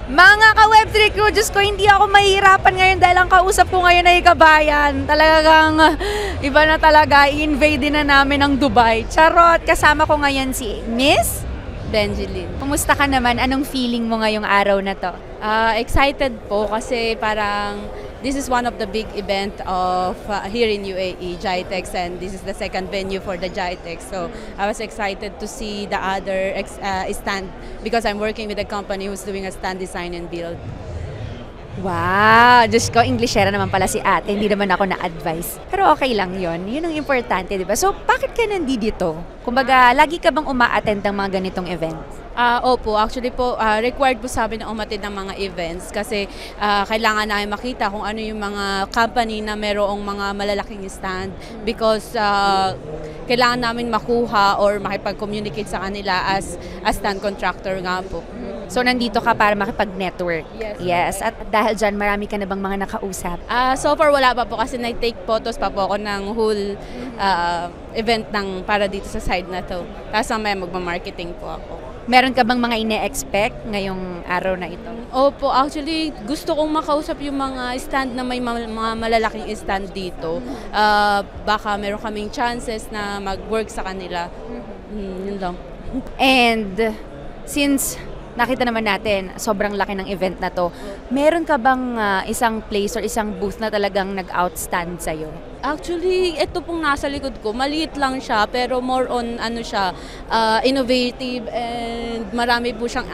Mga ka-Web3 crew, Diyos ko, hindi ako mahihirapan ngayon dahil ang kausap ko ngayon ay kabayan. Talagang iba na talaga, i-invade din na namin ang Dubai. Charot, kasama ko ngayon si Miss Benjeline. Kumusta ka naman? Anong feeling mo ngayong araw na to? Excited po kasi parang this is one of the big event of here in UAE, GITEX, and this is the second venue for the GITEX. So I was excited to see the other stand because I'm working with a company who's doing a stand design and build. Wow! Diyos ko, Englishera naman pala si ate. Hindi naman ako na-advise. Pero okay lang yon. Yun ang importante, di ba? So, bakit ka nandito? Kumbaga, lagi ka bang uma-attend ng mga ganitong events? Opo, actually po, required po sa amin na umatid ng mga events kasi kailangan namin makita kung ano yung mga company na merong mga malalaking stand because kailangan namin makuha or makipag-communicate sa kanila as stand contractor nga po. So, nandito ka para makipag-network? Yes. At dahil dyan, marami ka na bang mga nakausap? So far, wala pa po kasi nag-take photos pa po ako ng whole event para dito sa side na to. Tapos mamaya magma-marketing po ako. Meron ka bang mga ine-expect ngayong araw na ito? Opo, actually gusto kong makausap yung mga stand na may mga malalaking stand dito. Baka meron kaming chances na mag-work sa kanila. Yun lang. And since nakita naman natin, sobrang laki ng event na to, meron ka bang isang place or isang booth na talagang nag-outstand sa'yo? Actually, ito pong nasa likod ko, maliit lang siya pero more on innovative and marami po siyang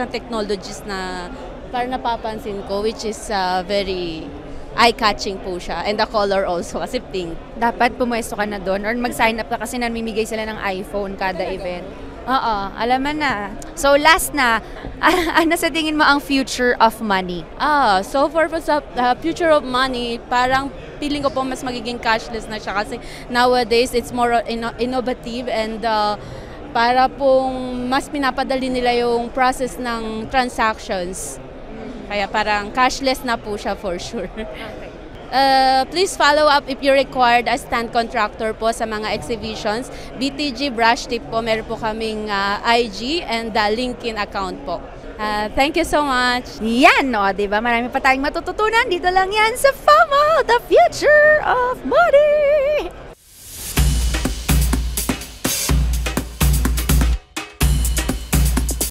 technologies na parang napapansin ko which is very eye-catching po siya and the color also kasi pink. Dapat pumuesto ka na doon or mag-sign up ka kasi namimigay sila ng iPhone kada event. Oo, alam mo na. So last na, ano sa tingin mo ang future of money? So far po sa future of money, parang feeling ko po mas magiging cashless na siya kasi nowadays it's more innovative and para pong mas pinapadali nila yung process ng transactions. Kaya parang cashless na po siya for sure. Okay. Please follow up if you required a stand contractor po sa mga exhibitions. BTG Brush Tip po, meron po kaming IG and LinkedIn account po. Thank you so much. Yan, no, diba? Marami pa tayong matututunan. Dito lang yan sa FOMO, the future of money.